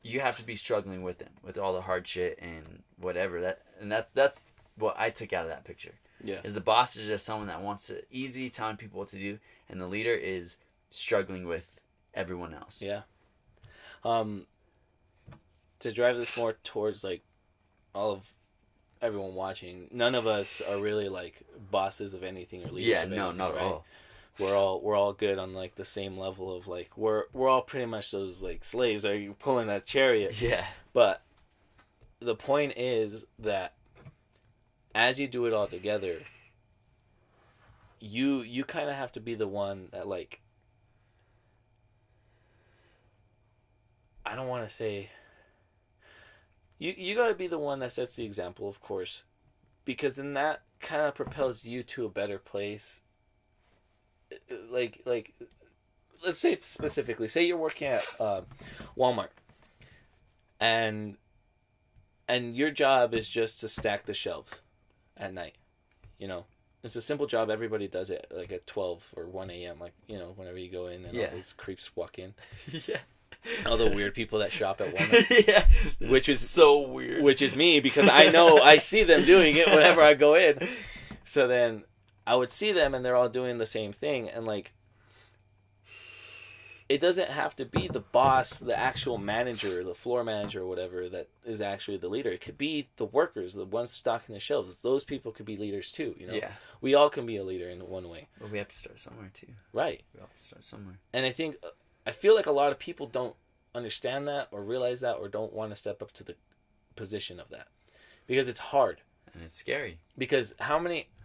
you have to be struggling with them, with all the hard shit and whatever. That's what I took out of that picture. Yeah. Is the boss is just someone that wants to easy telling people what to do, and the leader is struggling with everyone else. Yeah. To drive this more towards like all of everyone watching, none of us are really like bosses of anything or leaders. Yeah, of no, anything, not at right? all. We're all good on like the same level of like we're all pretty much those like slaves. Are you pulling that chariot? Yeah. But the point is that as you do it all together, you kind of have to be the one that like, I don't want to say. You got to be the one that sets the example, of course, because then that kind of propels you to a better place. Like let's say specifically, say you're working at Walmart, and your job is just to stack the shelves at night. You know, it's a simple job. Everybody does it like at 12 or 1 a.m. Like, you know, whenever you go in and all these creeps walk in. Yeah. All the weird people that shop at Walmart. Yeah. Which is so weird. Which is me, because I know I see them doing it whenever I go in. So then I would see them and they're all doing the same thing. And like, it doesn't have to be the boss, the actual manager, the floor manager or whatever that is actually the leader. It could be the workers, the ones stocking the shelves. Those people could be leaders too, you know? Yeah. We all can be a leader in one way. But we have to start somewhere too. Right. We have to start somewhere. And I feel like a lot of people don't understand that or realize that or don't want to step up to the position of that. Because it's hard. And it's scary. Because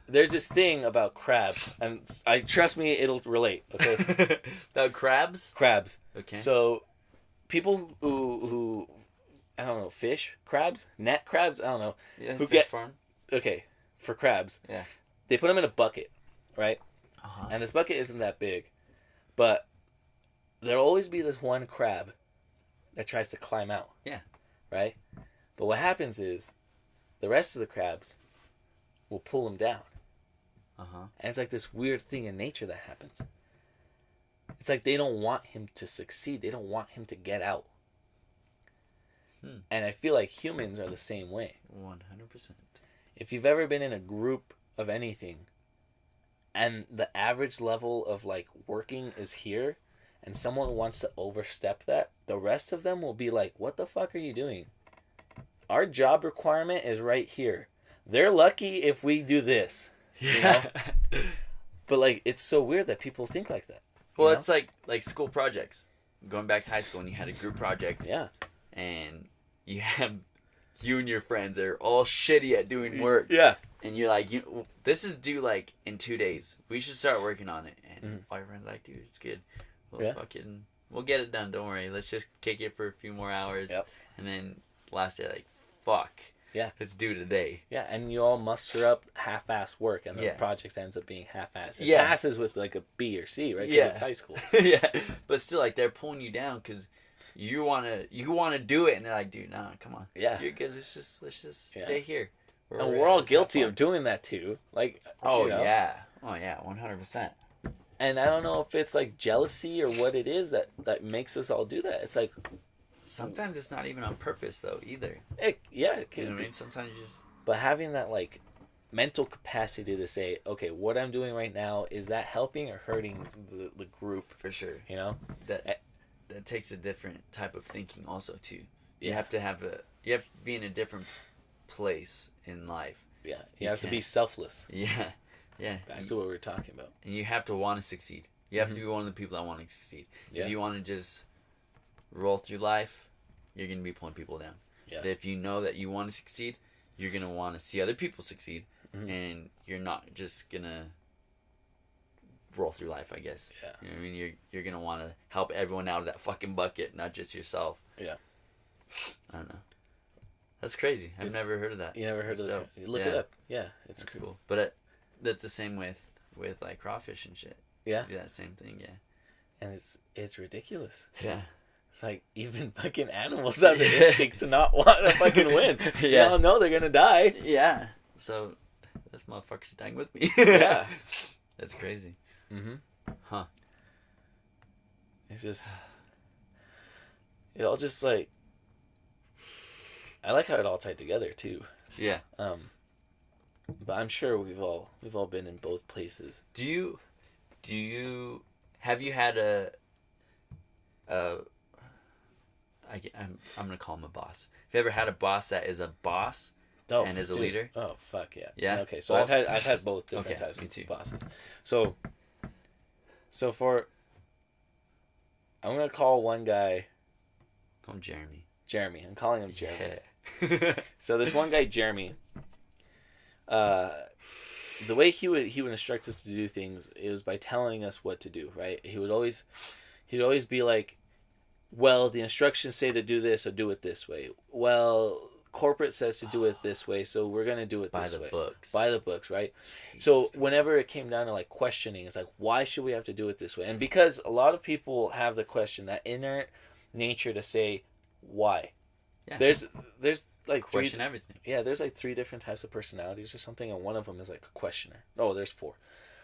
there's this thing about crabs, and trust me, it'll relate, okay? About crabs? Crabs. Okay. So, people who I don't know, fish? Crabs? Net crabs? I don't know. Yeah, who fish farm. Okay, for crabs. Yeah. They put them in a bucket, right? Uh-huh. And this bucket isn't that big. But there'll always be this one crab that tries to climb out. Yeah. Right? But what happens is, the rest of the crabs will pull him down. Uh-huh. And it's like this weird thing in nature that happens. It's like they don't want him to succeed. They don't want him to get out. And I feel like humans are the same way. 100%. If you've ever been in a group of anything, and the average level of like working is here, and someone wants to overstep that, the rest of them will be like, what the fuck are you doing? Our job requirement is right here. They're lucky if we do this. Yeah. You know? But like, it's so weird that people think like that. Well, it's like school projects. Going back to high school and you had a group project. Yeah. And you and your friends are all shitty at doing work. Yeah. And you're like, this is due like in 2 days. We should start working on it. And all your friends are like, dude, it's good. We'll get it done. Don't worry. Let's just kick it for a few more hours. Yep. And then last day, like, fuck. Yeah. It's due today. Yeah, and you all muster up half-ass work, and the project ends up being half-ass. It passes with like a B or C, right? 'Cause it's high school. Yeah. But still, like, they're pulling you down because you wanna do it, and they're like, dude, nah, come on. Yeah. You're good. Let's just stay here. And we're all guilty of doing that too. Like, oh yeah, 100%. And I don't know if it's like jealousy or what it is that makes us all do that. It's like, sometimes it's not even on purpose though either. It can. You know what I mean? Sometimes you just. But having that like mental capacity to say, okay, what I'm doing right now, is that helping or hurting the group? For sure. You know, that takes a different type of thinking also too. You have to be in a different place in life. Yeah, you have to be selfless. Yeah, yeah. Back to what we were talking about. And you have to want to succeed. You have to be one of the people that want to succeed. Yeah. If you want to just roll through life, you're gonna be pulling people down. Yeah. But if you know that you want to succeed, you're gonna want to see other people succeed, and you're not just gonna roll through life, I guess. Yeah. You know what I mean? You're gonna want to help everyone out of that fucking bucket, not just yourself. Yeah. I don't know. That's crazy. I've never heard of that. You never heard of that? Look it up. Yeah, it's cool. But that's the same with like crawfish and shit. Yeah. Do that same thing. Yeah. And it's ridiculous. Yeah. It's like even fucking animals have the instinct to not want to fucking win. Yeah. They all know they're gonna die. Yeah. So this motherfucker's dying with me. Yeah. That's crazy. Mm-hmm. Huh. It's just, it all just like, I like how it all tied together too. Yeah. But I'm sure we've all been in both places. Have you had I'm gonna call him a boss. Have you ever had a boss that is a boss and is a leader? Oh fuck yeah. Yeah. Okay, so both? I've had both different types of bosses. So I'm gonna call one guy. Call him Jeremy. Jeremy. I'm calling him Jeremy. Yeah. So this one guy Jeremy, the way he would instruct us to do things is by telling us what to do. Right? He'd always be like, well, the instructions say to do this, so do it this way. Well, corporate says to do it this way, so we're going to do it this way. By the books, right? So whenever it came down to like questioning, it's like, why should we have to do it this way? And because a lot of people have the question, that inner nature to say, why? Yeah. There's like question everything. Yeah, there's like 3 different types of personalities or something, and one of them is like a questioner. Oh, there's 4.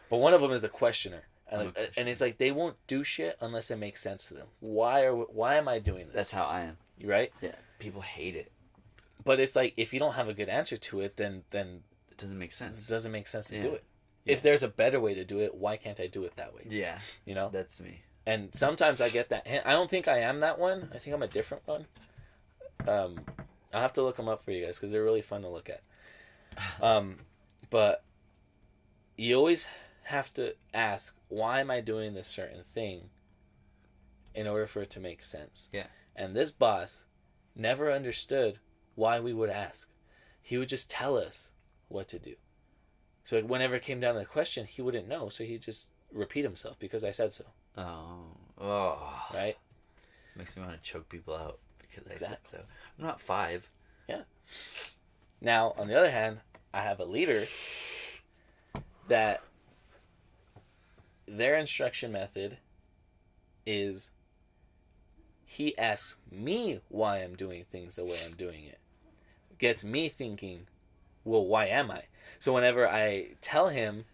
But one of them is a questioner. And it's like they won't do shit unless it makes sense to them. Why am I doing this? That's how I am. Right? Yeah. People hate it. But it's like if you don't have a good answer to it, then it doesn't make sense. It doesn't make sense to do it. Yeah. If there's a better way to do it, why can't I do it that way? Yeah. You know? That's me. And sometimes I get that. I don't think I am that one. I think I'm a different one. I'll have to look them up for you guys because they're really fun to look at. But you always have to ask, why am I doing this certain thing in order for it to make sense? Yeah. And this boss never understood why we would ask. He would just tell us what to do. So whenever it came down to the question, he wouldn't know, so he'd just repeat himself because I said so. Oh. Right? Makes me want to choke people out because I said so. I'm not 5. Yeah. Now, on the other hand, I have a leader that their instruction method is he asks me why I'm doing things the way I'm doing it. Gets me thinking, well, why am I? So whenever I tell him,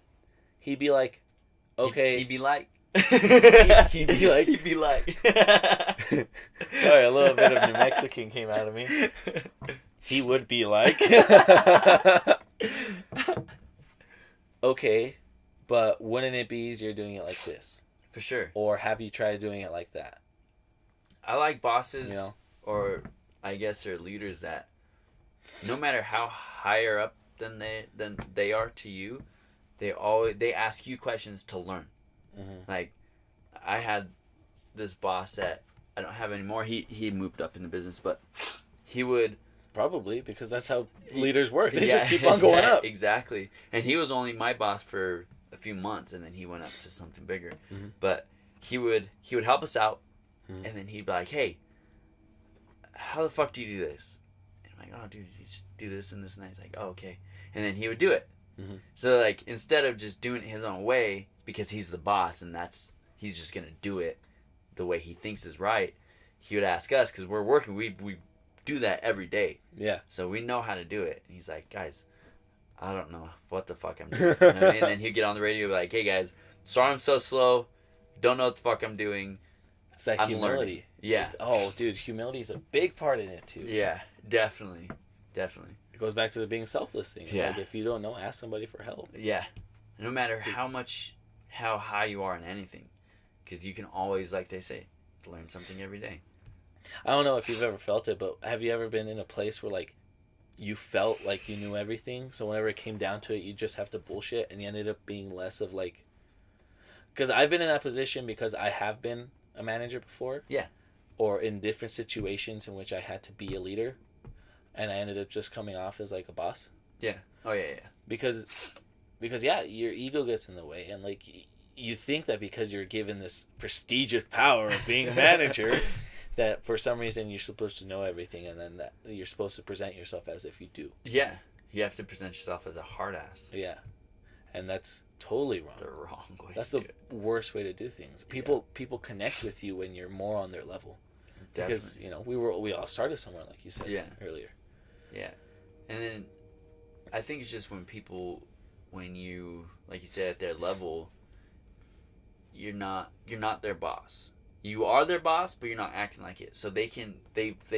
he'd be like, okay. He'd be like. He'd be like. He'd be like. Sorry, a little bit of New Mexican came out of me. He would be like. Okay, but wouldn't it be easier doing it like this? For sure. Or have you tried doing it like that? I like bosses, or I guess they're leaders that no matter how higher up than they are to you, they ask you questions to learn. Mm-hmm. Like, I had this boss that I don't have anymore. He moved up in the business, but he would probably because that's how leaders work. They just keep on going up. Exactly. And he was only my boss for a few months, and then he went up to something bigger. Mm-hmm. But he would help us out, mm-hmm. and then he'd be like, "Hey, how the fuck do you do this?" And I'm like, "Oh, dude, you just do this and this and that." He's like, "Oh, okay." And then he would do it. Mm-hmm. So like instead of just doing it his own way because he's the boss and he's just gonna do it the way he thinks is right, he would ask us because we're working. We do that every day. Yeah. So we know how to do it. And he's like, "Guys, I don't know what the fuck I'm doing." You know what I mean? And then he'd get on the radio and be like, "Hey guys, sorry I'm so slow. Don't know what the fuck I'm doing." It's that humility. Learning. Yeah. Oh, dude, humility is a big part in it too. Yeah, definitely. It goes back to the being selfless thing. It's like if you don't know, ask somebody for help. Yeah. No matter how high you are in anything, because you can always, like they say, learn something every day. I don't know if you've ever felt it, but have you ever been in a place where like you felt like you knew everything, so whenever it came down to it, you just have to bullshit, and you ended up being less of like... Because I've been in that position because I have been a manager before. Yeah. Or in different situations in which I had to be a leader, and I ended up just coming off as like a boss. Yeah. Oh, yeah. Because yeah, your ego gets in the way, and like you think that because you're given this prestigious power of being a manager... that for some reason you're supposed to know everything, and then that you're supposed to present yourself as if you do. Yeah. You have to present yourself as a hard ass. Yeah. And that's totally wrong. The wrong way. That's the worst way to do things. People connect with you when you're more on their level. Definitely. Because, we all started somewhere, like you said earlier. Yeah. And then I think it's just when you, like you said, at their level, you're not their boss. You are their boss, but you're not acting like it. So they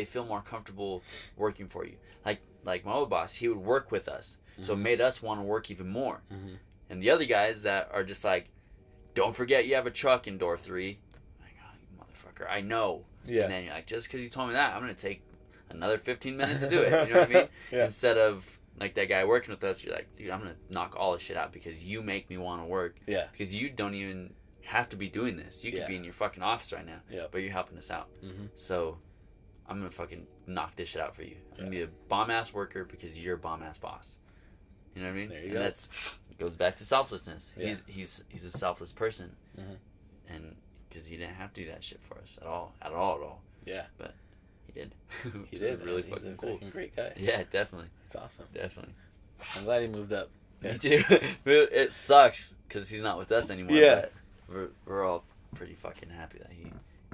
feel more comfortable working for you. Like my old boss, he would work with us. So it made us want to work even more. And the other guys that are just like, don't forget you have a truck in door 3. Like, oh, you motherfucker, I know. Yeah. And then you're like, just because you told me that, I'm going to take another 15 minutes to do it. You know what I mean? Yeah. Instead of, like, that guy working with us, you're like, dude, I'm going to knock all this shit out because you make me want to work. Yeah. Because you don't even have to be doing this. You could be in your fucking office right now. Yeah. But you're helping us out. So I'm going to fucking knock this shit out for you. I'm going to be a bomb-ass worker because you're a bomb-ass boss. You know what I mean? There you go. It goes back to selflessness. Yeah. He's a selfless person. And because he didn't have to do that shit for us at all. Yeah. But he did. He did. Really fucking cool. Fucking great guy. Yeah, definitely. It's awesome. Definitely. I'm glad he moved up. Yeah. Me too. It sucks because he's not with us anymore. Yeah. But we're all pretty fucking happy that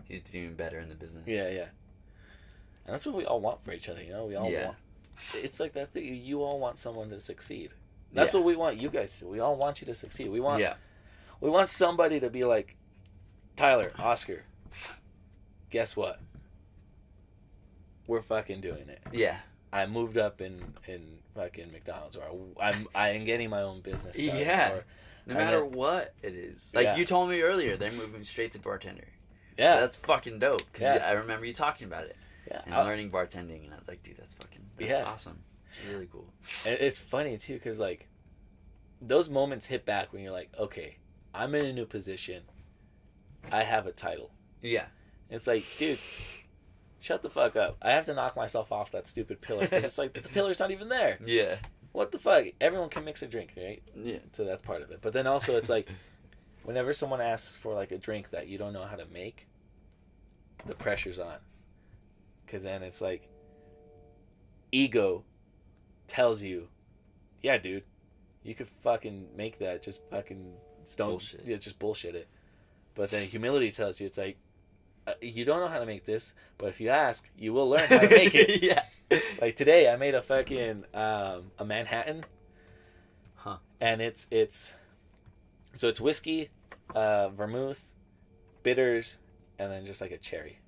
he's doing better in the business. Yeah, yeah. And that's what we all want for each other, you know? We all want. It's like that thing. You all want someone to succeed. That's what we want you guys to. We all want you to succeed. We want somebody to be like, Tyler, Oscar, guess what? We're fucking doing it. Yeah. I moved up in fucking McDonald's, or I am getting my own business. Yeah. No matter what it is. Like you told me earlier, they're moving straight to bartender. Yeah. That's fucking dope. Because I remember you talking about it. Yeah. And learning bartending. And I was like, dude, that's awesome. It's really cool. And it's funny, too, because, like, those moments hit back when you're like, okay, I'm in a new position. I have a title. Yeah. It's like, dude, shut the fuck up. I have to knock myself off that stupid pillar. Because it's like, the pillar's not even there. Yeah. What the fuck? Everyone can mix a drink, right? Yeah. So that's part of it. But then also it's like, whenever someone asks for, like, a drink that you don't know how to make, the pressure's on. Because then it's like, ego tells you, yeah, dude, you could fucking make that. Just fucking don't bullshit. Yeah, just bullshit it. But then humility tells you, it's like, you don't know how to make this, but if you ask, you will learn how to make it. Yeah. Like today, I made a fucking a Manhattan. Huh. And it's whiskey, vermouth, bitters, and then just like a cherry.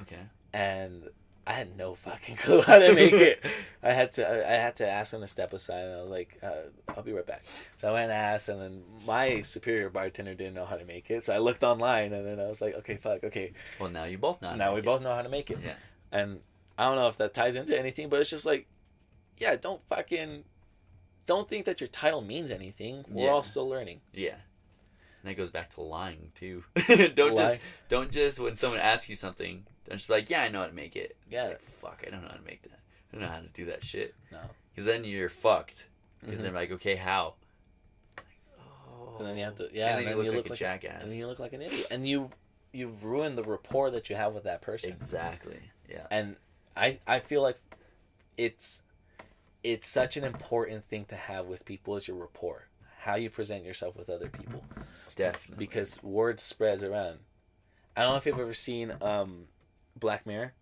Okay. And I had no fucking clue how to make it. I had to ask him to step aside, and I was like, I'll be right back. So I went and asked, and then my superior bartender didn't know how to make it. So I looked online, and then I was like, okay, fuck, okay. Well, now you both know. Now we both know how to make it. Yeah. And I don't know if that ties into anything, but it's just like, yeah, don't think that your title means anything. We're all still learning. Yeah. And that goes back to lying too. don't just when someone asks you something, don't just be like, yeah, I know how to make it. Yeah. Like, fuck, I don't know how to make that. I don't know how to do that shit. No. Because then you're fucked. Because they're like, okay, how? Like, oh. And then you have to, and then you look like a jackass. And then you look like an idiot. And you've ruined the rapport that you have with that person. Exactly. Yeah. And I feel like it's such an important thing to have with people is your rapport. How you present yourself with other people. Definitely. Because word spreads around. I don't know if you've ever seen Black Mirror.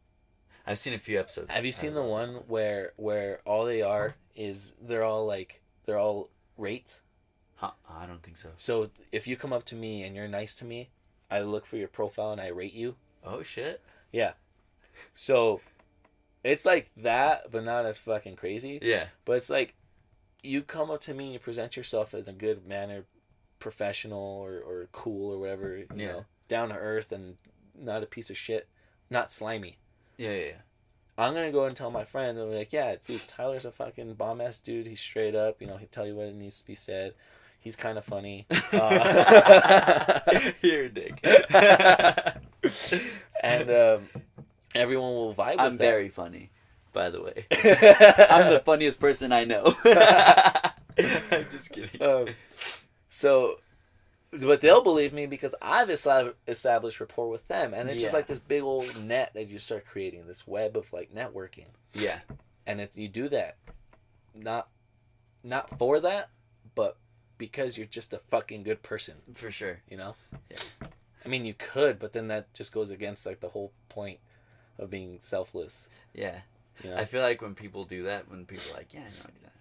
I've seen a few episodes. Have you seen the one where all they are is they're all rates? Huh, I don't think so. So if you come up to me and you're nice to me, I look for your profile and I rate you. Oh shit. Yeah. So it's like that, but not as fucking crazy. Yeah. But it's like you come up to me and you present yourself in a good manner, professional or cool or whatever, you know, down to earth and not a piece of shit, not slimy. Yeah. I'm going to go and tell my friends, and be like, yeah, dude, Tyler's a fucking bomb-ass dude. He's straight up, you know, he'll tell you what needs to be said. He's kind of funny. You're a dick. And everyone will vibe with I'm that. very funny, by the way. I'm the funniest person I know. I'm just kidding. But they'll believe me because I've established rapport with them. And it's just like this big old net that you start creating, this web of like networking. Yeah. And you do that not for that, but because you're just a fucking good person. For sure. You know? Yeah. I mean, you could, but then that just goes against like the whole point of being selfless. Yeah. You know? I feel like when people do that, when people are like, yeah, I know I do that,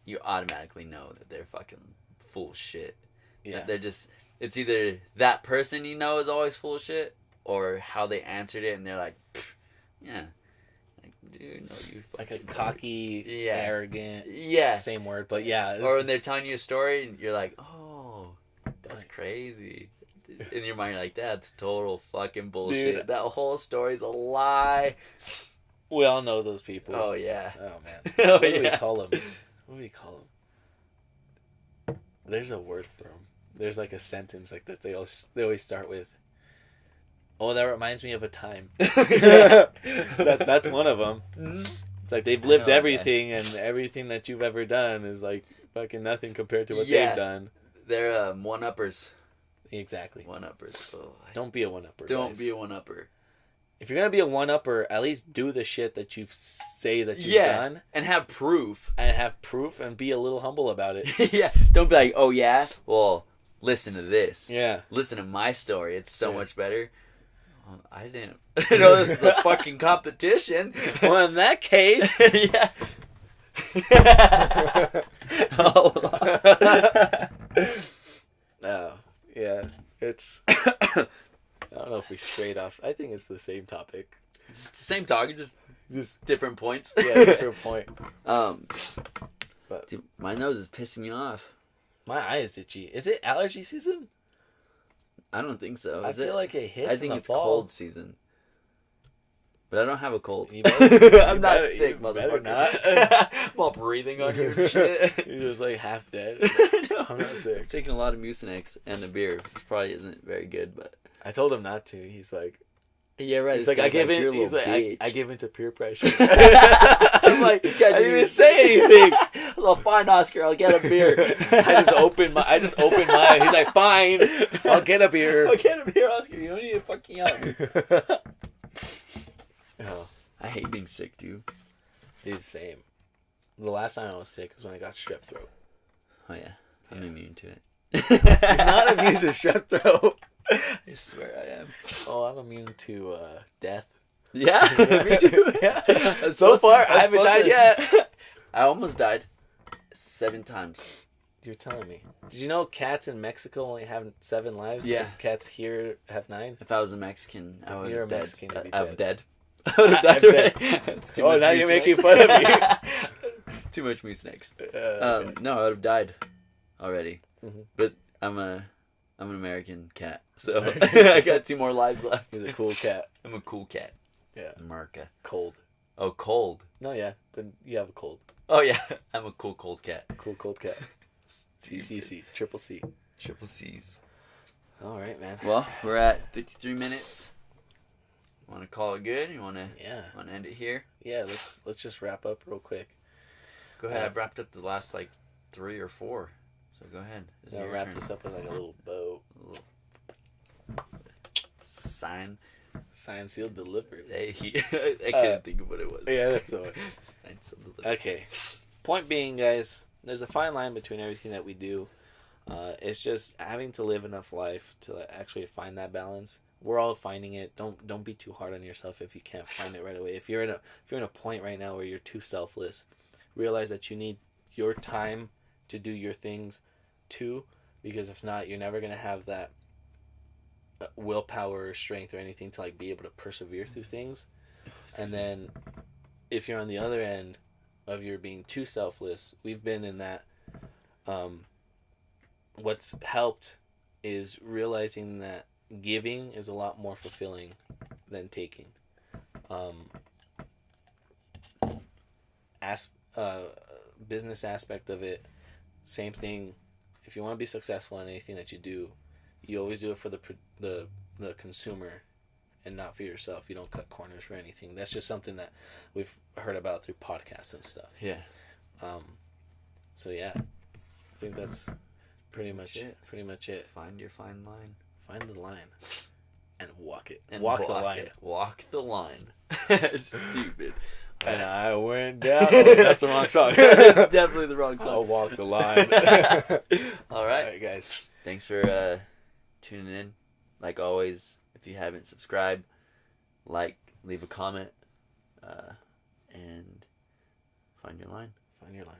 you automatically know that they're fucking full shit. Yeah. They're just, it's either that person you know is always full of shit, or how they answered it, and they're like, yeah. Like, dude, no, you like a cocky, arrogant, same word, but yeah. Or when they're telling you a story, and you're like, oh, that's crazy. In your mind, you're like, that's total fucking bullshit. Dude, that whole story's a lie. We all know those people. Oh, yeah. Oh, man. What do we call them? What do we call them? There's a word for them. There's like a sentence like that they always start with. Oh, that reminds me of a time. That's one of them. Mm-hmm. It's like they've lived everything, and everything that you've ever done is like fucking nothing compared to what they've done. They're one-uppers. Exactly. One-uppers. Oh, don't be a one-upper. Don't be a one-upper. If you're gonna be a one-upper, at least do the shit that you say that you've done. And have proof. And be a little humble about it. Yeah. Don't be like, oh yeah? Well, listen to this. Yeah. Listen to my story. It's so much better. I didn't know this is a fucking competition. Well, in that case... yeah. Oh, yeah. It's... I don't know if we strayed off. I think it's the same topic. It's the same topic, just different points. Yeah, different point. But dude, my nose is pissing me off. My eye is itchy. Is it allergy season? I don't think so. I feel like it hits. I think it's cold season. But I don't have a cold. I'm not sick, motherfucker. Not. I'm all breathing on you and shit. You're just like half dead. No, I'm not sick. I'm taking a lot of Mucinex and a beer, which probably isn't very good, but I told him not to. He's like, yeah, right. He's like, I give in. He's like, I give in to peer pressure. I'm like, this guy didn't even say anything. Well, fine, Oscar, I'll get a beer. I just opened mine. He's like, fine, I'll get a beer. I'll get a beer, Oscar. You don't need to fucking out. Oh, I hate being sick, dude. Dude, same. The last time I was sick was when I got strep throat. Oh yeah, I'm immune to it. You're not immune to strep throat. I swear I am. Oh, I'm immune to death. Yeah, me too. Yeah. So far, I haven't died yet. I almost died 7 times. You're telling me. Did you know cats in Mexico only have 7 lives? Yeah. Cats here have 9. If I was a Mexican, I would have dead. I would dead. I would have died. Oh, now you're making fun of me. Too much Mucinex. No, I would have died already. Mm-hmm. But I'm an American cat, so I got 2 more lives left. He's a cool cat. I'm a cool cat. Yeah. America. Cold. Oh, cold. No, yeah, but you have a cold. Oh yeah, I'm a cool cold cat. Cool cold cat. CCC. Triple C. Triple C's. All right, man. Well, we're at 53 minutes. Want to call it good? You want to? Yeah. Want to end it here? Yeah. Let's just wrap up real quick. Go ahead. I've wrapped up the last 3 or 4. So go ahead. I'll wrap this up with a little bow. A little sign. Signed, sealed, delivered. Hey, I couldn't think of what it was. Yeah, that's the one. Signed, sealed, delivered. Okay. Point being, guys, there's a fine line between everything that we do. It's just having to live enough life to actually find that balance. We're all finding it. Don't be too hard on yourself if you can't find it right away. If you're in a point right now where you're too selfless, realize that you need your time to do your things too, because if not, you're never gonna have that willpower or strength or anything to be able to persevere through things. And then if you're on the other end of your being too selfless, we've been in that. What's helped is realizing that giving is a lot more fulfilling than taking. Business aspect of it, same thing. If you want to be successful in anything that you do, you always do it for the consumer and not for yourself. You don't cut corners for anything. That's just something that we've heard about through podcasts and stuff. Yeah. So yeah, I think that's pretty much it. Find your fine line. Find the line. And walk it. And walk the line. It. Walk the line. Stupid. And I went down. Oh, that's the wrong song. Definitely the wrong song. I'll walk the line. All right. All right, guys. Thanks for tuning in. Like always, if you haven't subscribed, leave a comment, and find your line. Find your line.